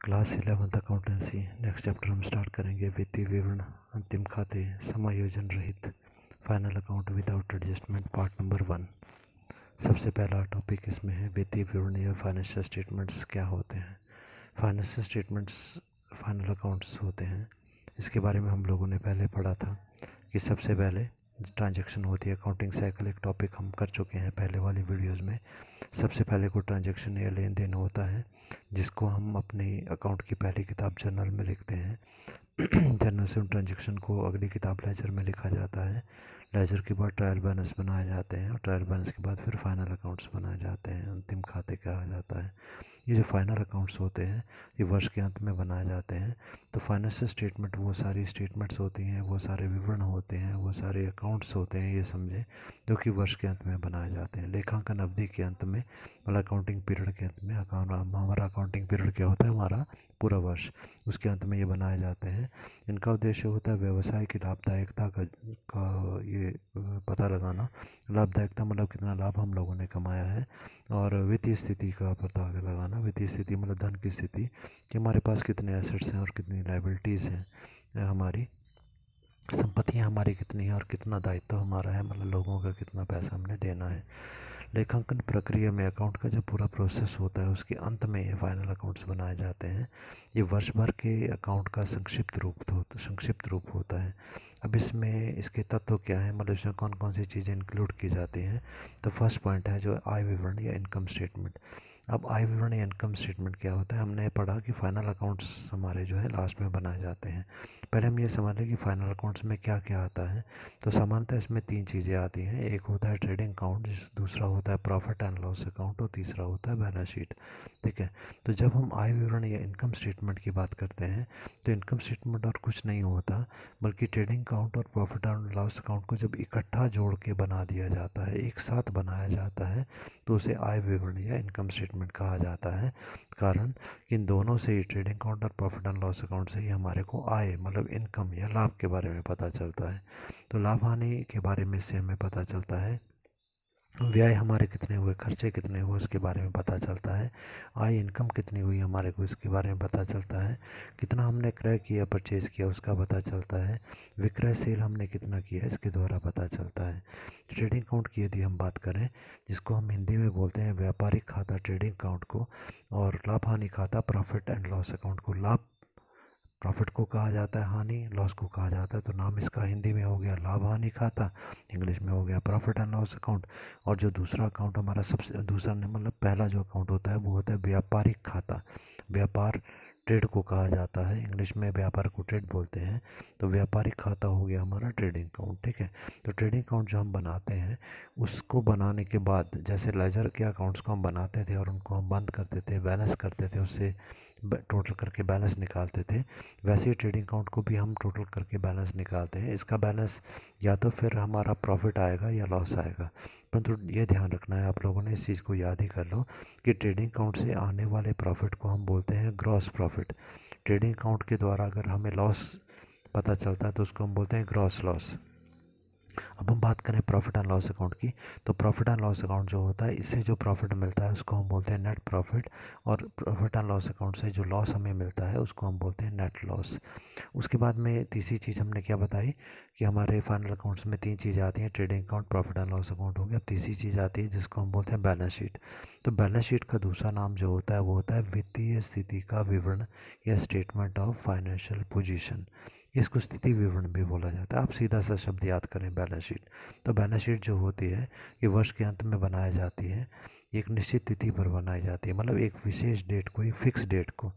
Class 11th accountancy next chapter हम start करेंगे। वित्तीय विवरण, अंतिम खाते, समायोजन रहित, final account without adjustment, part number 1। सबसे पहला टॉपिक इसमें है वित्तीय विवरण या फाइनेंशियल स्टेटमेंट्स क्या होते हैं। फाइनेंशियल स्टेटमेंट्स फाइनल अकाउंट्स होते हैं। इसके बारे में हम लोगों ने पहले पढ़ा था कि सबसे पहले ट्रांजैक्शन होती है। अकाउंटिंग साइकिल एक टॉपिक हम कर चुके हैं पहले वाली वीडियोस में। सबसे पहले कोई ट्रांजैक्शन या लेन देन होता है जिसको हम अपनी अकाउंट की पहली किताब जर्नल में लिखते हैं। जर्नल से उन ट्रांजैक्शन को अगली किताब लेजर में लिखा जाता है। लेजर के बाद ट्रायल बैलेंस बनाए जाते हैं और ट्रायल बैलेंस के बाद फिर फाइनल अकाउंट्स बनाए जाते हैं, अंतिम खाते कहा जाता है। ये जो फाइनल अकाउंट्स होते हैं ये वर्ष के अंत में बनाए जाते हैं। तो फाइनेंशियल स्टेटमेंट वो सारी स्टेटमेंट्स होती हैं, वो सारे विवरण होते हैं, वो सारे अकाउंट्स होते हैं, ये समझें, जो कि वर्ष के अंत में बनाए जाते हैं। लेखांकन अवधि के अंत में, मतलब अकाउंटिंग पीरियड के अंत में, हमारा अकाउंटिंग पीरियड क्या होता है, हमारा पूरा वर्ष, उसके अंत में ये बनाए जाते हैं। इनका उद्देश्य होता है व्यवसाय की लाभदायकता का ये पता लगाना। लाभदायकता मतलब कितना लाभ हम लोगों ने कमाया है, और वित्तीय स्थिति का पता लगाना। वित्तीय स्थिति मतलब धन की स्थिति, कि हमारे पास कितने एसेट्स हैं और कितनी लायबिलिटीज़ हैं, हमारी संपत्तियां हमारी कितनी हैं और कितना दायित्व हमारा है, मतलब लोगों का कितना पैसा हमने देना है। लेखांकन प्रक्रिया में अकाउंट का जो पूरा प्रोसेस होता है उसके अंत में ये फाइनल अकाउंट्स बनाए जाते हैं। ये वर्ष भर के अकाउंट का संक्षिप्त रूप होता है। अब इसमें इसके तत्व क्या है, मतलब इसमें कौन कौन सी चीज़ें इंक्लूड की जाती हैं। तो फर्स्ट पॉइंट है जो आय विवरण या इनकम स्टेटमेंट। अब आय विवरण या इनकम स्टेटमेंट क्या होता है, हमने पढ़ा कि फाइनल अकाउंट्स हमारे जो है लास्ट में बनाए जाते हैं। पहले हम ये समझ लें कि फाइनल अकाउंट्स में क्या क्या आता है। तो सामान्यतः इसमें 3 चीज़ें आती हैं। एक होता है ट्रेडिंग अकाउंट, दूसरा होता है प्रॉफिट एंड लॉस अकाउंट, और तीसरा होता है बैलेंस शीट। ठीक है। तो जब हम आय विवरण या इनकम स्टेटमेंट की बात करते हैं तो इनकम स्टेटमेंट और कुछ नहीं होता, बल्कि ट्रेडिंग अकाउंट और प्रॉफिट एंड लॉस अकाउंट को जब इकट्ठा जोड़ के बना दिया जाता है, एक साथ बनाया जाता है, तो उसे आय विवरण या इनकम स्टेटमेंट कहा जाता है। कारण इन दोनों से ही, ट्रेडिंग अकाउंट और प्रॉफिट एंड लॉस अकाउंट से ही हमारे को आय मतलब इनकम या लाभ के बारे में पता चलता है। तो लाभ हानि के बारे में इससे हमें पता चलता है। व्यय हमारे कितने हुए, खर्चे कितने हुए, उसके बारे में पता चलता है। आय इनकम कितनी हुई हमारे को, इसके बारे में पता चलता है। कितना हमने क्रय किया, परचेज़ किया, उसका पता चलता है। विक्रय सेल हमने कितना किया, इसके द्वारा पता चलता है। ट्रेडिंग अकाउंट की यदि हम बात करें, जिसको हम हिंदी में बोलते हैं व्यापारिक खाता ट्रेडिंग अकाउंट को, और लाभ हानि खाता प्रॉफिट एंड लॉस अकाउंट को। लाभ प्रॉफिट को कहा जाता है, हानि लॉस को कहा जाता है। तो नाम इसका हिंदी में हो गया लाभ हानि खाता, इंग्लिश में हो गया प्रॉफिट एंड लॉस अकाउंट। और जो दूसरा अकाउंट हमारा सबसे दूसरा मतलब पहला जो अकाउंट होता है वो होता है व्यापारिक खाता। व्यापार ट्रेड को कहा जाता है, इंग्लिश में व्यापार को ट्रेड बोलते हैं। तो व्यापारिक खाता हो गया हमारा ट्रेडिंग अकाउंट। ठीक है। तो ट्रेडिंग अकाउंट जो हम बनाते हैं, उसको बनाने के बाद जैसे लेजर के अकाउंट्स को हम बनाते थे और उनको हम बंद करते थे, बैलेंस करते थे, उससे टोटल करके बैलेंस निकालते थे, वैसे ही ट्रेडिंग अकाउंट को भी हम टोटल करके बैलेंस निकालते हैं। इसका बैलेंस या तो फिर हमारा प्रॉफिट आएगा या लॉस आएगा। परंतु ये ध्यान रखना है, आप लोगों ने इस चीज़ को याद ही कर लो कि ट्रेडिंग अकाउंट से आने वाले प्रॉफिट को हम बोलते हैं ग्रॉस प्रॉफिट। ट्रेडिंग अकाउंट के द्वारा अगर हमें लॉस पता चलता है तो उसको हम बोलते हैं ग्रॉस लॉस। अब हम बात करें प्रॉफिट एंड लॉस अकाउंट की, तो प्रॉफिट एंड लॉस अकाउंट जो होता है, इससे जो प्रॉफिट मिलता है उसको हम बोलते हैं नेट प्रॉफिट, और प्रॉफिट एंड लॉस अकाउंट से जो लॉस हमें मिलता है उसको हम बोलते हैं नेट लॉस। उसके बाद में तीसरी चीज़ हमने क्या बताई कि हमारे फाइनल अकाउंट्स में 3 चीज़ें आती हैं, trading account, profit and loss account हो गया। अब तीसरी चीज़ आती है जिसको हम बोलते हैं बैलेंस शीट। तो बैलेंस शीट का दूसरा नाम जो होता है वो होता है वित्तीय स्थिति का विवरण या स्टेटमेंट ऑफ फाइनेंशियल पोजीशन। इसको स्थिति विवरण भी बोला जाता है। आप सीधा सा शब्द याद करें बैलेंस शीट। तो बैलेंस शीट जो होती है ये वर्ष के अंत में बनाई जाती है, एक निश्चित तिथि पर बनाई जाती है, मतलब एक विशेष डेट को, एक फिक्स डेट को,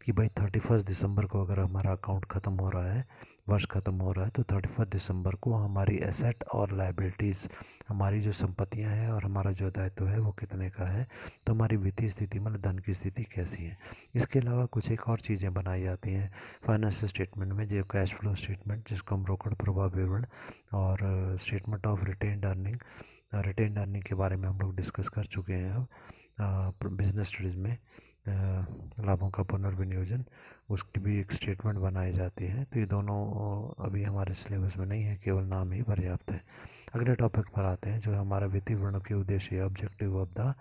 कि भाई 31 दिसंबर को अगर हमारा अकाउंट ख़त्म हो रहा है, वर्ष ख़त्म हो रहा है, तो 31 दिसंबर को हमारी एसेट और लाइबिलिटीज़, हमारी जो संपत्तियां हैं और हमारा जो दायित्व है वो कितने का है, तो हमारी वित्तीय स्थिति मतलब धन की स्थिति कैसी है। इसके अलावा कुछ एक और चीज़ें बनाई जाती हैं फाइनेंशियल स्टेटमेंट में, जो कैश फ्लो स्टेटमेंट, जिसको हम रोकड़ प्रवाह विवरण, और statement of retained earning. Retained earning के बारे में हम लोग डिस्कस कर चुके हैं अब बिजनेस स्टडीज़ में। लाभों का पुनर्विनियोजन, उसकी भी एक स्टेटमेंट बनाई जाती है। तो ये दोनों अभी हमारे सिलेबस में नहीं है, केवल नाम ही पर्याप्त है। अगले टॉपिक पर आते हैं जो हमारा वित्तीय विवरण के उद्देश्य, objective of the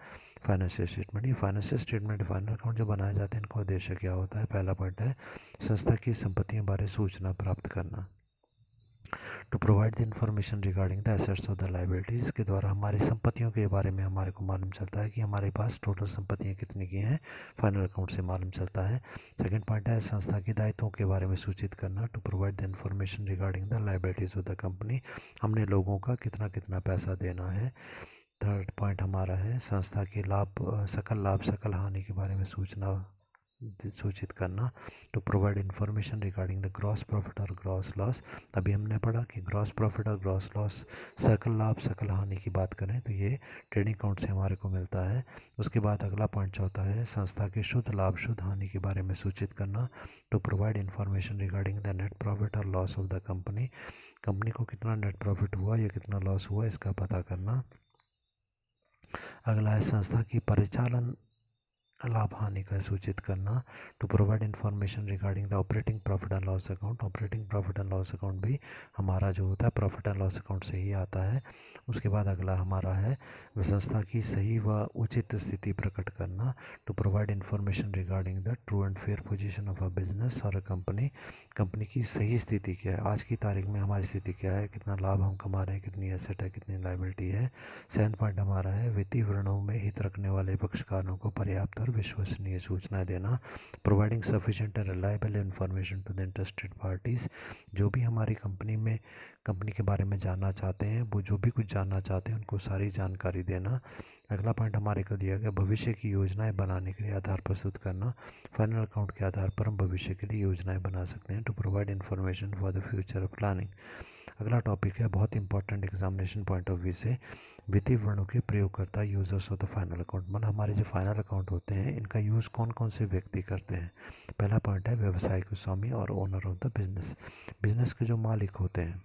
financial statement. ये फाइनेंशियल स्टेटमेंट फाइनल अकाउंट जो बनाए जाते हैं इनका उद्देश्य क्या होता है? पहला पॉइंट है संस्था की संपत्तियों बारे सूचना प्राप्त करना। To provide the information regarding the assets of the liabilities, के द्वारा हमारी संपत्तियों के बारे में हमारे को मालूम चलता है कि हमारे पास टोटल संपत्तियाँ कितनी की हैं, फाइनल अकाउंट से मालूम चलता है। सेकंड पॉइंट है संस्था के दायित्वों के बारे में सूचित करना। To provide the information regarding the liabilities of the company, हमने लोगों का कितना कितना पैसा देना है। थर्ड पॉइंट हमारा है संस्था के लाभ सकल हानि के बारे में सूचित करना। To provide information regarding the gross profit और ग्रॉस लॉस। अभी हमने पढ़ा कि ग्रॉस प्रॉफिट और ग्रॉस लॉस सकल लाभ सकल हानि की बात करें तो ये ट्रेडिंग अकाउंट से हमारे को मिलता है। उसके बाद अगला पॉइंट चौथा है संस्था के शुद्ध लाभ शुद्ध हानि के बारे में सूचित करना। To provide information regarding the net profit और loss of the company, company को कितना नेट प्रॉफिट हुआ या कितना लॉस हुआ इसका पता करना। अगला है संस्था की परिचालन लाभ हानि का सूचित करना। To provide information regarding the operating profit and loss account, operating profit and loss account भी हमारा जो होता है प्रॉफिट एंड लॉस अकाउंट से ही आता है। उसके बाद अगला हमारा है संस्था की सही व उचित स्थिति प्रकट करना। To provide information regarding the true and fair position of a business और अ कंपनी, कंपनी की सही स्थिति क्या है, आज की तारीख में हमारी स्थिति क्या है, कितना लाभ हम कमा रहे हैं, कितनी एसेट है, कितनी लायबिलिटी है। सेकंड पॉइंट हमारा है वित्तीय विवरणों में हित रखने वाले पक्षकारों को पर्याप्त और विश्वसनीय सूचनाएं देना। Providing sufficient and reliable information to the interested parties, जो भी हमारी कंपनी के बारे में जानना चाहते हैं, वो जो भी कुछ जानना चाहते हैं उनको सारी जानकारी देना। अगला पॉइंट हमारे को दिया गया भविष्य की योजनाएं बनाने के लिए आधार प्रस्तुत करना। फाइनल अकाउंट के आधार पर हम भविष्य के लिए योजनाएं बना सकते हैं। To provide information for the future planning. अगला टॉपिक है बहुत important examination point of view से वित्तीय विवरणों के प्रयोगकर्ता users of the final account, मतलब हमारे जो फाइनल अकाउंट होते हैं इनका यूज़ कौन कौन से व्यक्ति करते हैं। पहला पॉइंट है व्यवसायिक स्वामी और owner of the business, business के जो मालिक होते हैं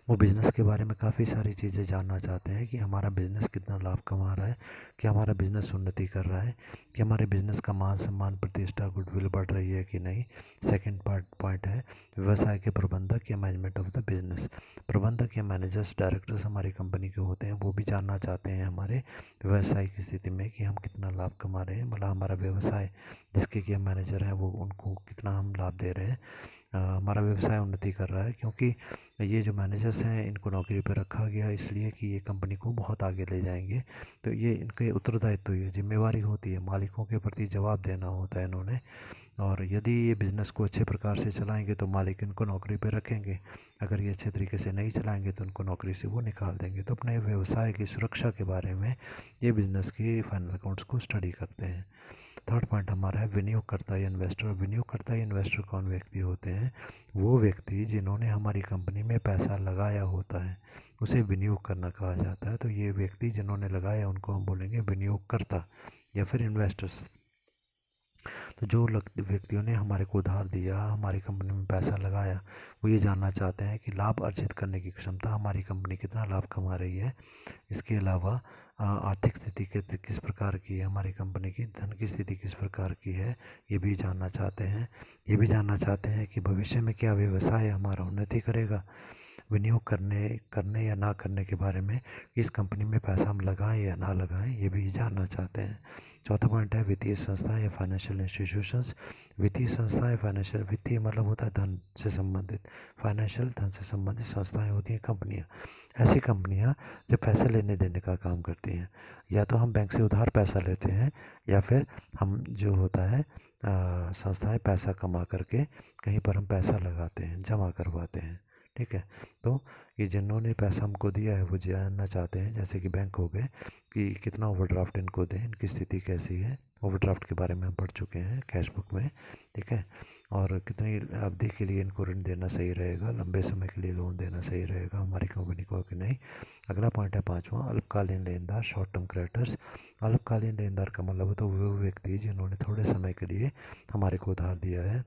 वो बिज़नेस के बारे में काफ़ी सारी चीज़ें जानना चाहते हैं कि हमारा बिज़नेस कितना लाभ कमा रहा है, कि हमारा बिज़नेस उन्नति कर रहा है, कि हमारे बिज़नेस का मान सम्मान प्रतिष्ठा गुडविल बढ़ रही है कि नहीं। सेकंड पॉइंट है व्यवसाय के प्रबंधक या मैनेजमेंट ऑफ द बिज़नेस, प्रबंधक या मैनेजर्स डायरेक्टर्स हमारी कंपनी के होते हैं, वो भी जानना चाहते हैं हमारे व्यवसाय की स्थिति में कि हम कितना लाभ कमा रहे हैं, मतलब हमारा व्यवसाय जिसके कि हम मैनेजर हैं वो उनको कितना हम लाभ दे रहे हैं, हमारा व्यवसाय उन्नति कर रहा है। क्योंकि ये जो मैनेजर्स हैं इनको नौकरी पर रखा गया इसलिए कि ये कंपनी को बहुत आगे ले जाएंगे, तो ये इनके उत्तरदायित्व ये जिम्मेवारी होती है, मालिकों के प्रति जवाब देना होता है इन्होंने। और यदि ये बिज़नेस को अच्छे प्रकार से चलाएंगे तो मालिक इनको नौकरी पर रखेंगे, अगर ये अच्छे तरीके से नहीं चलाएंगे तो उनको नौकरी से वो निकाल देंगे। तो अपने व्यवसाय की सुरक्षा के बारे में ये बिज़नेस के फाइनल अकाउंट्स को स्टडी करते हैं। थर्ड पॉइंट हमारा है विनियोगकर्ता या इन्वेस्टर। विनियोगकर्ता या इन्वेस्टर कौन व्यक्ति होते हैं? वो व्यक्ति जिन्होंने हमारी कंपनी में पैसा लगाया होता है उसे विनियोग करना कहा जाता है। तो ये व्यक्ति जिन्होंने लगाया उनको हम बोलेंगे विनियोगकर्ता या फिर इन्वेस्टर्स। तो जो व्यक्तियों ने हमारे को उधार दिया, हमारी कंपनी में पैसा लगाया, वो ये जानना चाहते हैं कि लाभ अर्जित करने की क्षमता, हमारी कंपनी कितना लाभ कमा रही है। इसके अलावा आर्थिक स्थिति किस प्रकार की है, हमारी कंपनी की धन की स्थिति किस प्रकार की है, ये भी जानना चाहते हैं। ये भी जानना चाहते हैं कि भविष्य में क्या व्यवसाय हमारा उन्नति करेगा। विनियोग करने या ना करने के बारे में, इस कंपनी में पैसा हम लगाएं या ना लगाएं, ये भी जानना चाहते हैं। चौथा पॉइंट है वित्तीय संस्थाएं या फाइनेंशियल इंस्टीट्यूशंस। वित्तीय संस्थाएं फाइनेंशियल, वित्तीय मतलब होता है धन से संबंधित, फाइनेंशियल धन से संबंधित संस्थाएं होती हैं कंपनियां। ऐसी कंपनियां जो पैसे लेने देने का काम करती हैं, या तो हम बैंक से उधार पैसा लेते हैं या फिर हम जो होता है संस्थाएं पैसा कमा करके कहीं पर हम पैसा लगाते हैं, जमा करवाते हैं। ठीक है, तो ये जिन्होंने पैसा हमको दिया है वो जानना चाहते हैं, जैसे कि बैंक हो गए, कि कितना ओवरड्राफ्ट इनको दें, इनकी स्थिति कैसी है। ओवरड्राफ्ट के बारे में हम पढ़ चुके हैं कैश बुक में। ठीक है, और कितनी अवधि के लिए इनको ऋण देना सही रहेगा, लंबे समय के लिए लोन देना सही रहेगा हमारी कंपनी को कि नहीं। अगला पॉइंट है पाँचवा अल्पकालीन लेनदार, शॉर्ट टर्म क्रेडिटर्स। अल्पकालीन लेनदार का मतलब तो वो व्यक्ति जिन्होंने थोड़े समय के लिए हमारे को उधार दिया है,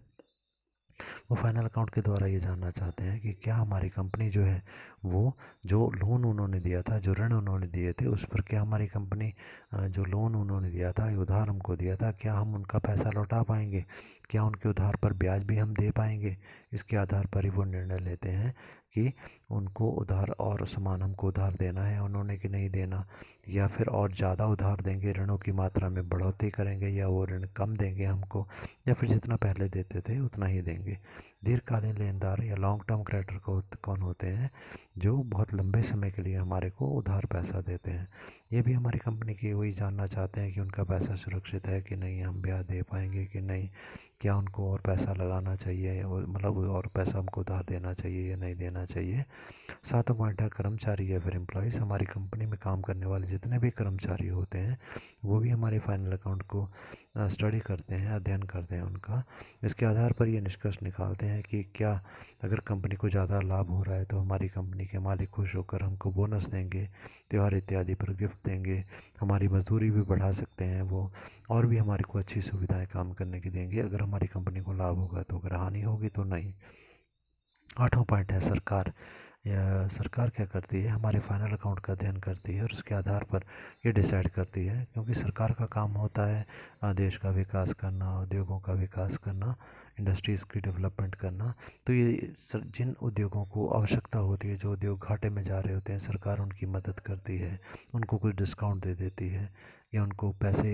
वो फाइनल अकाउंट के द्वारा ये जानना चाहते हैं कि क्या हमारी कंपनी जो है वो जो लोन उन्होंने दिया था, जो ऋण उन्होंने दिए थे, उस पर क्या हमारी कंपनी जो लोन उन्होंने दिया था, उधार हमको दिया था, क्या हम उनका पैसा लौटा पाएंगे, क्या उनके उधार पर ब्याज भी हम दे पाएंगे। इसके आधार पर ही वो निर्णय लेते हैं कि उनको उधार और सामान हमको उधार देना है उन्होंने कि नहीं देना, या फिर और ज़्यादा उधार देंगे, ऋणों की मात्रा में बढ़ोतरी करेंगे, या वो ऋण कम देंगे हमको, या फिर जितना पहले देते थे उतना ही देंगे। दीर्घकालीन लेनदार या लॉन्ग टर्म क्रेडिटर को कौन होते हैं? जो बहुत लंबे समय के लिए हमारे को उधार पैसा देते हैं। ये भी हमारी कंपनी की वही जानना चाहते हैं कि उनका पैसा सुरक्षित है कि नहीं, हम ब्याज दे पाएंगे कि नहीं, क्या उनको और पैसा लगाना चाहिए, मतलब और पैसा हमको उधार देना चाहिए या नहीं देना चाहिए। सातवां पॉइंट है कर्मचारी या फिर एम्प्लॉयज़। हमारी कंपनी में काम करने वाले जितने भी कर्मचारी होते हैं वो भी हमारे फाइनल अकाउंट को स्टडी करते हैं, अध्ययन करते हैं उनका। इसके आधार पर ये निष्कर्ष निकालते हैं कि क्या अगर कंपनी को ज़्यादा लाभ हो रहा है तो हमारी कंपनी के मालिक खुश होकर हमको बोनस देंगे, त्यौहार इत्यादि पर गिफ्ट देंगे, हमारी मजदूरी भी बढ़ा सकते हैं वो, और भी हमारे को अच्छी सुविधाएं काम करने की देंगे अगर हमारी कंपनी को लाभ होगा तो, अगर हानि होगी तो नहीं। आठवां पॉइंट है सरकार। या सरकार क्या करती है? हमारे फाइनल अकाउंट का अध्ययन करती है और उसके आधार पर ये डिसाइड करती है, क्योंकि सरकार का काम होता है देश का विकास करना, उद्योगों का विकास करना, इंडस्ट्रीज़ की डेवलपमेंट करना। तो ये जिन उद्योगों को आवश्यकता होती है, जो उद्योग घाटे में जा रहे होते हैं, सरकार उनकी मदद करती है, उनको कुछ डिस्काउंट दे देती है, या उनको पैसे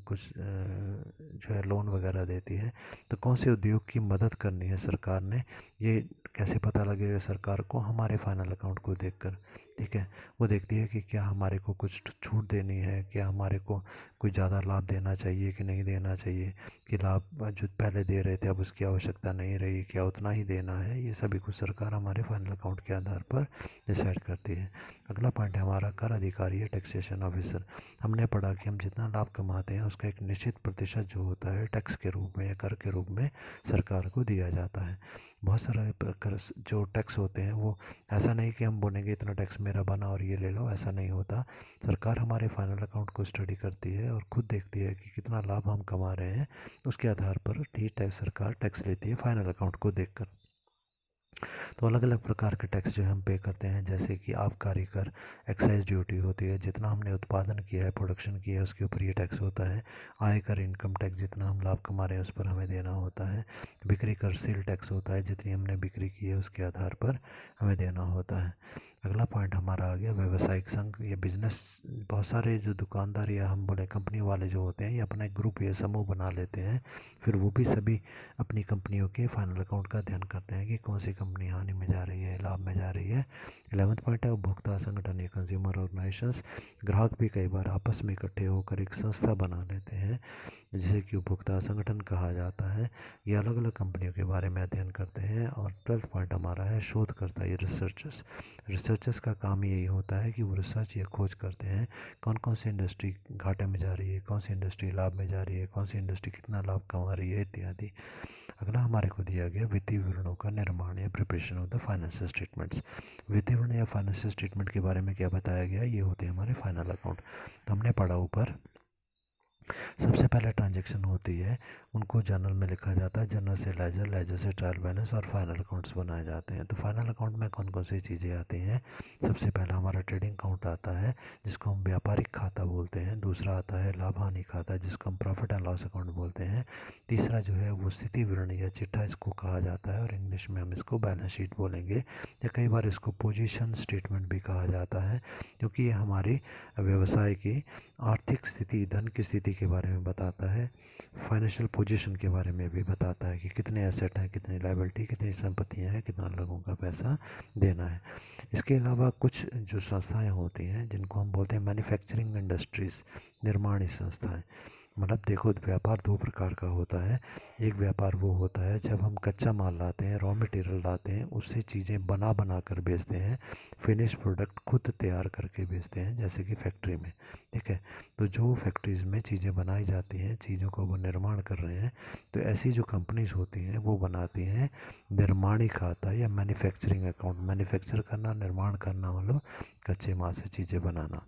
कुछ जो है लोन वगैरह देती है। तो कौन से उद्योग की मदद करनी है सरकार ने, ये कैसे पता लगेगा सरकार को? हमारे फाइनल अकाउंट को देखकर, ठीक है। वो देखती है कि क्या हमारे को कुछ छूट देनी है, क्या हमारे को कोई ज़्यादा लाभ देना चाहिए कि नहीं देना चाहिए, कि लाभ जो पहले दे रहे थे अब उसकी आवश्यकता नहीं रही, क्या उतना ही देना है। ये सभी कुछ सरकार हमारे फाइनल अकाउंट के आधार पर डिसाइड करती है। अगला पॉइंट है हमारा कर अधिकारी है, टैक्सेशन ऑफिसर। हमने पढ़ा कि हम जितना लाभ कमाते हैं उसका एक निश्चित प्रतिशत जो होता है टैक्स के रूप में या कर के रूप में सरकार को दिया जाता है। बहुत सारे प्रकार जो टैक्स होते हैं वो ऐसा नहीं कि हम बोलेंगे इतना टैक्स मेरा बना और ये ले लो, ऐसा नहीं होता। सरकार हमारे फाइनल अकाउंट को स्टडी करती है और खुद देखती है कि कितना लाभ हम कमा रहे हैं, उसके आधार पर ठीक टैक्स सरकार टैक्स लेती है फाइनल अकाउंट को देखकर। तो अलग अलग प्रकार के टैक्स जो हम पे करते हैं, जैसे कि आबकारी कर, एक्साइज ड्यूटी होती है, जितना हमने उत्पादन किया है, प्रोडक्शन किया है, उसके ऊपर ये टैक्स होता है। आयकर, इनकम टैक्स, जितना हम लाभ कमा रहे हैं उस पर हमें देना होता है। बिक्री कर, सेल टैक्स होता है, जितनी हमने बिक्री की है उसके आधार पर हमें देना होता है। अगला पॉइंट हमारा आ गया व्यावसायिक संघ या बिजनेस। बहुत सारे जो दुकानदार या हम बोले कंपनी वाले जो होते हैं, ये अपना एक ग्रुप या समूह बना लेते हैं, फिर वो भी सभी अपनी कंपनियों के फाइनल अकाउंट का अध्ययन करते हैं कि कौन सी कंपनी हानि में जा रही है, लाभ में जा रही है। 11वां पॉइंट है उपभोक्ता संगठन या कंज्यूमर ऑर्गेनाइजेशंस। ग्राहक भी कई बार आपस में इकट्ठे होकर एक संस्था बना लेते हैं जिसे कि उपभोक्ता संगठन कहा जाता है। ये अलग अलग कंपनियों के बारे में अध्ययन करते हैं। और 12वां पॉइंट हमारा है शोधकर्ता या रिसर्चर्स। रिसर्चर्स का काम यही होता है कि वो रिसर्च या खोज करते हैं कौन कौन सी इंडस्ट्री घाटे में जा रही है, कौन सी इंडस्ट्री लाभ में जा रही है, कौन सी इंडस्ट्री कितना लाभ कमा रही है इत्यादि। अगला हमारे को दिया गया वित्तीय विवरणों का निर्माण या preparation of the financial statements. वित्तीय विवरण या फाइनेंशियल स्टेटमेंट के बारे में क्या बताया गया, ये होते हैं हमारे फाइनल अकाउंट। तो हमने पढ़ा ऊपर, सबसे पहले ट्रांजैक्शन होती है, उनको जर्नल में लिखा जाता है, जर्नल से लेजर, लेजर से ट्रायल बैलेंस और फाइनल अकाउंट्स बनाए जाते हैं। तो फाइनल अकाउंट में कौन कौन सी चीज़ें आती हैं? सबसे पहला हमारा ट्रेडिंग अकाउंट आता है जिसको हम व्यापारिक खाता बोलते हैं। दूसरा आता है लाभ हानि खाता जिसको हम प्रॉफिट एंड लॉस अकाउंट बोलते हैं। तीसरा जो है वो स्थिति विवरण या चिट्ठा इसको कहा जाता है और इंग्लिश में हम इसको बैलेंस शीट बोलेंगे, या कई बार इसको पोजीशन स्टेटमेंट भी कहा जाता है, क्योंकि ये हमारी व्यवसाय की आर्थिक स्थिति, धन की स्थिति के बारे में बताता है। फाइनेंशियल पोजीशन के बारे में भी बताता है कि कितने एसेट हैं, कितनी लायबिलिटी, कितनी संपत्तियां हैं, कितना लोगों का पैसा देना है। इसके अलावा कुछ जो संस्थाएं होती हैं जिनको हम बोलते हैं मैन्युफैक्चरिंग इंडस्ट्रीज़, निर्माणी संस्थाएं। मतलब देखो, व्यापार दो प्रकार का होता है। एक व्यापार वो होता है जब हम कच्चा माल लाते हैं, रॉ मटेरियल लाते हैं, उससे चीज़ें बना कर बेचते हैं, फिनिश प्रोडक्ट खुद तैयार करके बेचते हैं, जैसे कि फैक्ट्री में, ठीक है। तो जो फैक्ट्रीज़ में चीज़ें बनाई जाती हैं, चीज़ों को वो निर्माण कर रहे हैं, तो ऐसी जो कंपनीज होती हैं वो बनाती हैं निर्माणी खाता या मैन्युफैक्चरिंग अकाउंट। मैन्युफैक्चर करना, निर्माण करना, मतलब कच्चे माल से चीज़ें बनाना।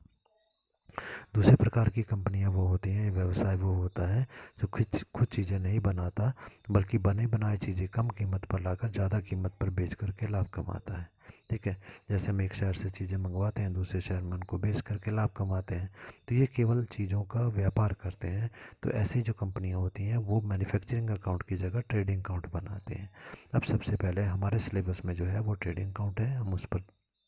दूसरे प्रकार की कंपनियां वो होती हैं, व्यवसाय वो होता है जो खुद चीज़ें नहीं बनाता, बल्कि बने बनाए चीज़ें कम कीमत पर लाकर ज़्यादा कीमत पर बेच करके लाभ कमाता है। ठीक है, जैसे हम एक शहर से चीज़ें मंगवाते हैं, दूसरे शहर में उनको बेच करके लाभ कमाते हैं, तो ये केवल चीज़ों का व्यापार करते हैं। तो ऐसी जो कंपनियां होती हैं वो मैन्युफैक्चरिंग अकाउंट की जगह ट्रेडिंग अकाउंट बनाते हैं। अब सबसे पहले हमारे सिलेबस में जो है वो ट्रेडिंग अकाउंट है, हम उस पर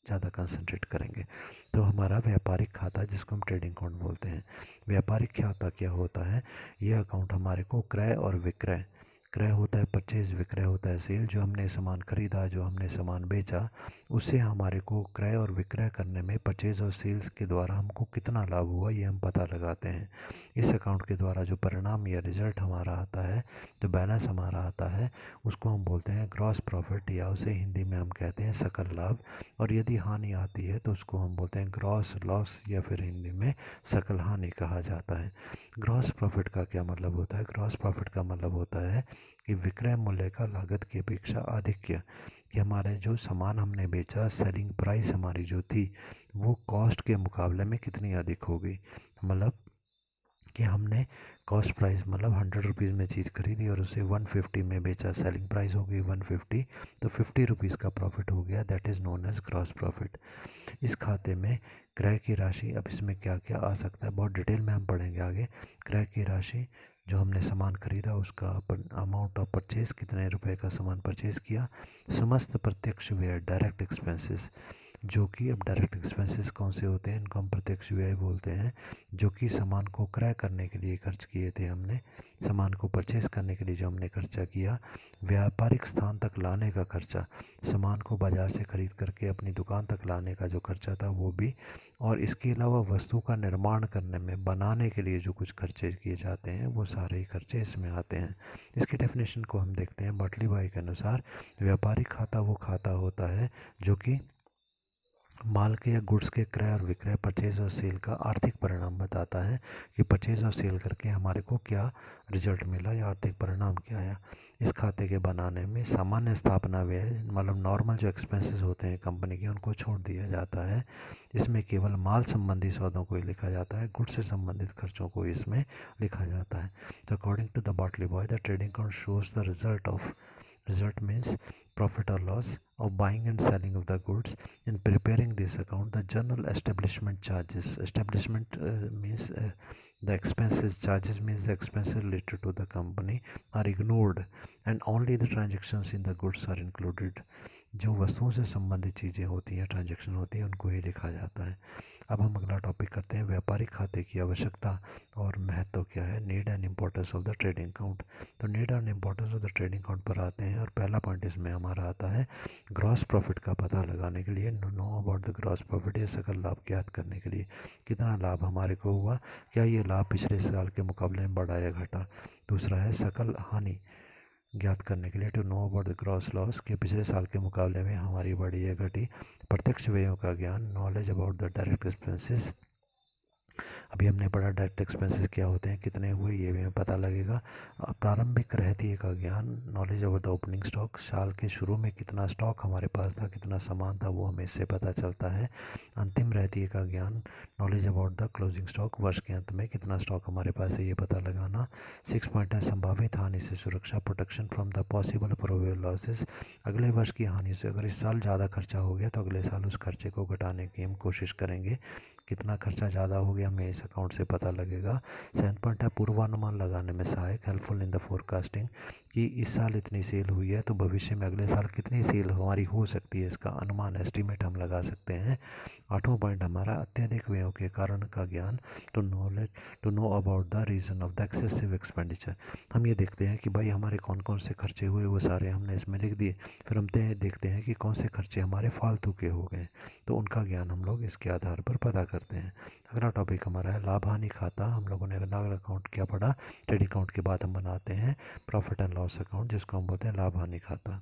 ज़्यादा कंसंट्रेट करेंगे। तो हमारा व्यापारिक खाता, जिसको हम ट्रेडिंग अकाउंट बोलते हैं, व्यापारिक खाता क्या होता है? ये अकाउंट हमारे को क्रय और विक्रय, क्रय होता है परचेज, विक्रय होता है सेल। जो हमने सामान खरीदा, जो हमने सामान बेचा, उससे हमारे को क्रय और विक्रय करने में परचेज और सेल्स के द्वारा हमको कितना लाभ हुआ ये हम पता लगाते हैं। इस अकाउंट के द्वारा जो परिणाम या रिजल्ट हमारा आता है, जो बैलेंस हमारा आता है, उसको हम बोलते हैं ग्रॉस प्रॉफिट, या उसे हिंदी में हम कहते हैं सकल लाभ। और यदि हानि आती है तो उसको हम बोलते हैं ग्रॉस लॉस, या फिर हिंदी में सकल हानि कहा जाता है। ग्रॉस प्रॉफिट का क्या मतलब होता है? ग्रॉस प्रॉफिट का मतलब होता है कि विक्रय मूल्य का लागत की अपेक्षा आधिक्य, कि हमारे जो सामान हमने बेचा, सेलिंग प्राइस हमारी जो थी वो कॉस्ट के मुकाबले में कितनी अधिक हो गई। मतलब कि हमने कॉस्ट प्राइस मतलब 100 रुपीज़ में चीज़ खरीदी और उसे 150 में बेचा, सेलिंग प्राइस हो गई 150, तो 50 रुपीज़ का प्रॉफिट हो गया। That is known as gross profit. इस खाते में क्रय की राशि, अब इसमें क्या क्या आ सकता है बहुत डिटेल में हम पढ़ेंगे आगे। क्रय की राशि, जो हमने सामान खरीदा उसका अमाउंट ऑफ परचेज, कितने रुपए का सामान परचेज किया। समस्त प्रत्यक्ष व्यय, डायरेक्ट एक्सपेंसेस, जो कि अब डायरेक्ट एक्सपेंसेस कौन से होते हैं, इनको हम प्रत्यक्ष व्यय बोलते हैं, जो कि सामान को क्रय करने के लिए खर्च किए थे हमने, सामान को परचेस करने के लिए जो हमने खर्चा किया। व्यापारिक स्थान तक लाने का खर्चा, सामान को बाज़ार से ख़रीद करके अपनी दुकान तक लाने का जो खर्चा था वो भी। और इसके अलावा वस्तु का निर्माण करने में, बनाने के लिए जो कुछ खर्चे किए जाते हैं वो सारे ही खर्चे इसमें आते हैं। इसकी डेफिनेशन को हम देखते हैं बटली भाई के अनुसार। व्यापारिक खाता वो खाता होता है जो कि माल के या गुड्स के क्रय और विक्रय, परचेज और सेल का आर्थिक परिणाम बताता है कि परचेज और सेल करके हमारे को क्या रिजल्ट मिला या आर्थिक परिणाम क्या आया। इस खाते के बनाने में सामान्य स्थापना व्यय, मतलब नॉर्मल जो एक्सपेंसेस होते हैं कंपनी के, उनको छोड़ दिया जाता है। इसमें केवल माल संबंधी सौदों को ही लिखा जाता है, गुड्स से संबंधित खर्चों को इसमें लिखा जाता है। तो according to the Batliboi, the trading account shows the result means profit or loss of buying and selling of the goods. In preparing this account, the general establishment charges, establishment means the expenses, charges means the expenses related to the company are ignored and only the transactions in the goods are included. जो वस्तुओं से संबंधित चीज़ें होती हैं, transaction होती हैं, उनको ही लिखा जाता है। अब हम अगला टॉपिक करते हैं, व्यापारिक खाते की आवश्यकता और महत्व क्या है, need and importance of the trading account. तो need and importance of the trading account पर आते हैं, और पहला पॉइंट इसमें हमारा आता है ग्रॉस प्रॉफिट का पता लगाने के लिए, no about the gross profit, या सकल लाभ ज्ञात करने के लिए, कितना लाभ हमारे को हुआ, क्या ये लाभ पिछले साल के मुकाबले में बढ़ा या घटा। दूसरा है सकल हानि ज्ञात करने के लिए, to know about the gross loss, कि पिछले साल के मुकाबले में हमारी बढ़ी या घटी। प्रत्यक्ष व्ययों का ज्ञान, knowledge about the direct expenses, अभी हमने पढ़ा डायरेक्ट एक्सपेंसेस क्या होते हैं, कितने हुए, ये भी हमें पता लगेगा। प्रारंभिक रहतिये का ज्ञान, knowledge over the opening stock, साल के शुरू में कितना स्टॉक हमारे पास था, कितना सामान था, वो हमें इससे पता चलता है। अंतिम रहतिये का ज्ञान, knowledge about the closing stock, वर्ष के अंत में कितना स्टॉक हमारे पास है ये पता लगाना। 6 पॉइंट है संभावित हानि से सुरक्षा, protection from the possible probable losses, अगले वर्ष की हानि से, अगर इस साल ज़्यादा खर्चा हो गया तो अगले साल उस खर्चे को घटाने की हम कोशिश करेंगे। कितना खर्चा ज़्यादा हो गया हमें इस अकाउंट से पता लगेगा। 7 पॉइंट है पूर्वानुमान लगाने में सहायक, हेल्पफुल इन द फोरकास्टिंग, कि इस साल इतनी सेल हुई है तो भविष्य में अगले साल कितनी सेल हमारी हो सकती है, इसका अनुमान, एस्टीमेट हम लगा सकते हैं। 8वां पॉइंट हमारा अत्यधिक व्ययों के कारण का ज्ञान, to know about the reason of the excessive expenditure. हम ये देखते हैं कि भाई हमारे कौन कौन से खर्चे हुए, वो सारे हमने इसमें लिख दिए, फिर हम देखते हैं कि कौन से खर्चे हमारे फालतू के हो गए, तो उनका ज्ञान हम लोग इसके आधार पर पता करते हैं। अगला टॉपिक हमारा है लाभ हानि खाता। हम लोगों ने अलग अलग अकाउंट क्या पढ़ा, ट्रेडिंग अकाउंट के बाद हम बनाते हैं प्रॉफिट एंड लॉस अकाउंट, जिसको हम बोलते हैं लाभ हानि खाता।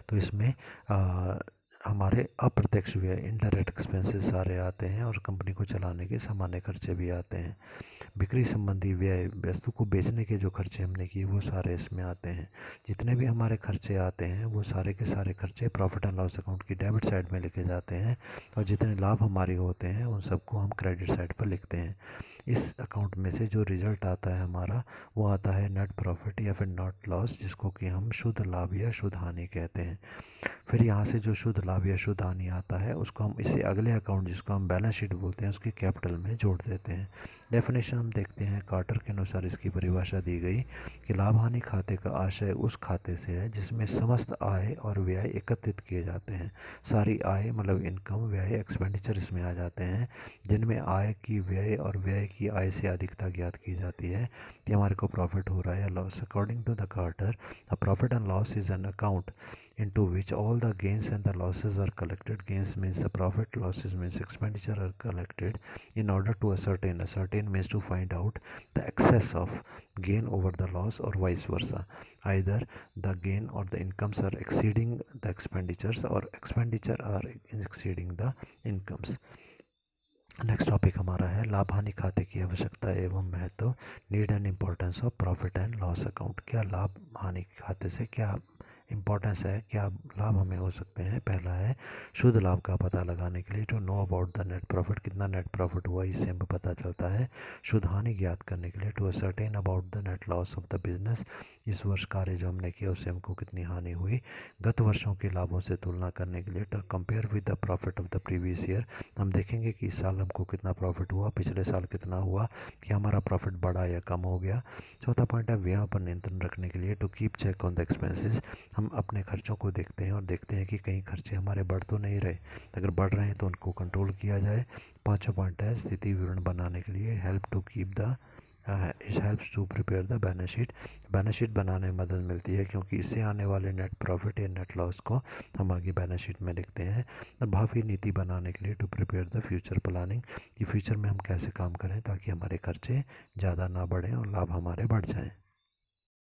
तो इसमें हमारे अप्रत्यक्ष व्यय, इनडायरेक्ट एक्सपेंसेस सारे आते हैं, और कंपनी को चलाने के सामान्य खर्चे भी आते हैं। बिक्री संबंधी व्यय, वस्तु को बेचने के जो खर्चे हमने किए वो सारे इसमें आते हैं। जितने भी हमारे खर्चे आते हैं वो सारे के सारे खर्चे प्रॉफिट एंड लॉस अकाउंट की डेबिट साइड में लिखे जाते हैं, और जितने लाभ हमारे होते हैं उन सबको हम क्रेडिट साइड पर लिखते हैं। इस अकाउंट में से जो रिज़ल्ट आता है हमारा वो आता है नेट प्रॉफिट या फिर नेट लॉस, जिसको कि हम शुद्ध लाभ या शुद्ध हानि कहते हैं। फिर यहाँ से जो शुद्ध लाभ या शुद्ध हानि आता है उसको हम इसे अगले अकाउंट जिसको हम बैलेंस शीट बोलते हैं उसके कैपिटल में जोड़ देते हैं। डेफिनेशन हम देखते हैं, कार्टर के अनुसार इसकी परिभाषा दी गई कि लाभ हानि खाते का आशय उस खाते से है जिसमें समस्त आय और व्यय एकत्रित किए जाते हैं। सारी आय मतलब इनकम, व्यय एक्सपेंडिचर इसमें आ जाते हैं, जिनमें आय की व्यय और व्यय की आय से अधिकता ज्ञात की जाती है कि हमारे को प्रॉफिट हो रहा है या loss. According to the Carter, a profit and loss is an account into which all the gains and the losses are collected. Gains means the profit, losses means expenditure are collected in order to ascertain. Ascertain means to find out the excess of gain over the loss or vice versa. Either the gain or the incomes are exceeding the expenditures or expenditure are exceeding the incomes. Next topic हमारा है लाभ हानि खाते की आवश्यकता एवं महत्व, need and importance of profit and loss account. क्या लाभ हानि खाते से क्या इम्पोर्टेंस है, क्या लाभ हमें हो सकते हैं। पहला है शुद्ध लाभ का पता लगाने के लिए, to know about the net profit, कितना नेट प्रॉफिट हुआ इससे हमें पता चलता है। शुद्ध हानि ज्ञात करने के लिए, to ascertain about the net loss of the business, इस वर्ष कार्य जो हमने किया उससे हमको कितनी हानि हुई। गत वर्षों के लाभों से तुलना करने के लिए, to compare with the profit of the previous year, हम देखेंगे कि इस साल हमको कितना प्रॉफिट हुआ, पिछले साल कितना हुआ, कि हमारा प्रॉफिट बढ़ा या कम हो गया। चौथा पॉइंट है व्ययों पर नियंत्रण रखने के लिए, to keep check on the expenses, हम अपने खर्चों को देखते हैं और देखते हैं कि कहीं खर्चे हमारे बढ़ तो नहीं रहे, अगर बढ़ रहे हैं तो उनको कंट्रोल किया जाए। पांचवा पॉइंट है स्थिति विवरण बनाने के लिए, help to keep the it helps to prepare the balance sheet. Balance sheet बनाने में मदद मिलती है क्योंकि इससे आने वाले नेट प्रॉफिट या नेट लॉस को हम आगे बैलेंस शीट में लिखते हैं। भावी नीति बनाने के लिए, to prepare the future planning, कि फ्यूचर में हम कैसे काम करें ताकि हमारे खर्चे ज़्यादा ना बढ़ें और लाभ हमारे बढ़ जाएं।